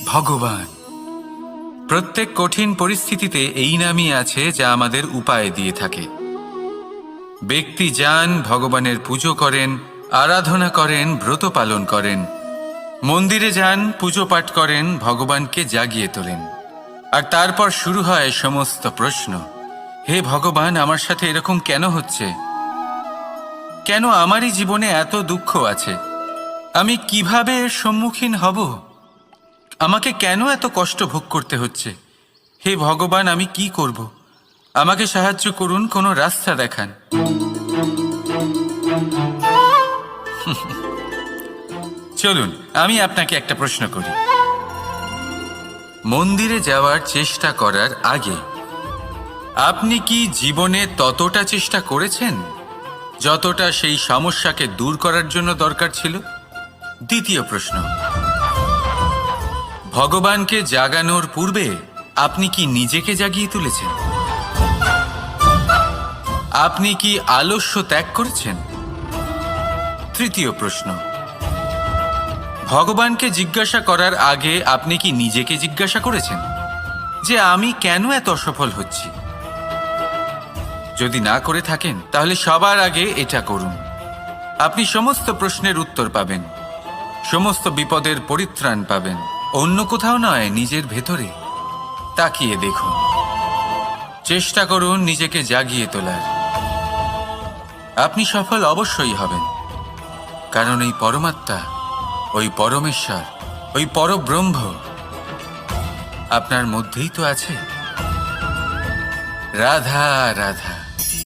ভগবান। প্রত্যেক কঠিন পরিস্থিতিতে এই নামই আছে যা আমাদের উপায় দিয়ে থাকে। ব্যক্তি যান, ভগবানের পুজো করেন, আরাধনা করেন, ব্রত পালন করেন, মন্দিরে যান, পুজো পাঠ করেন, ভগবানকে জাগিয়ে তোলেন। আর তারপর শুরু হয় সমস্ত প্রশ্ন। হে ভগবান, আমার সাথে এরকম কেন হচ্ছে? কেন আমারই জীবনে এত দুঃখ আছে? আমি কিভাবে এর সম্মুখীন হব? আমাকে কেন এত কষ্ট ভোগ করতে হচ্ছে? হে ভগবান, আমি কি করব? আমাকে সাহায্য করুন, কোনো রাস্তা দেখান। চলুন আমি আপনাকে একটা প্রশ্ন করি। মন্দিরে যাওয়ার চেষ্টা করার আগে আপনি কি জীবনে ততটা চেষ্টা করেছেন যতটা সেই সমস্যাকে দূর করার জন্য দরকার ছিল? দ্বিতীয় প্রশ্ন, ভগবানকে জাগানোর পূর্বে আপনি কি নিজেকে জাগিয়ে তুলেছেন? আপনি কি আলস্য ত্যাগ করেছেন? তৃতীয় প্রশ্ন, ভগবানকে জিজ্ঞাসা করার আগে আপনি কি নিজেকে জিজ্ঞাসা করেছেন যে আমি কেন এত অসফল হচ্ছি? যদি না করে থাকেন তাহলে সবার আগে এটা করুন। আপনি সমস্ত প্রশ্নের উত্তর পাবেন, সমস্ত বিপদের পরিত্রাণ পাবেন। অন্য কোথাও নয়, নিজের ভেতরে তাকিয়ে দেখুন। চেষ্টা করুন নিজেকে জাগিয়ে তোলার। আপনি সফল অবশ্যই হবেন, কারণ এই পরমাত্মা, ওই পরমেশ্বর, ওই পরব্রহ্ম আপনার মধ্যেই তো আছে। রাধা রাধা।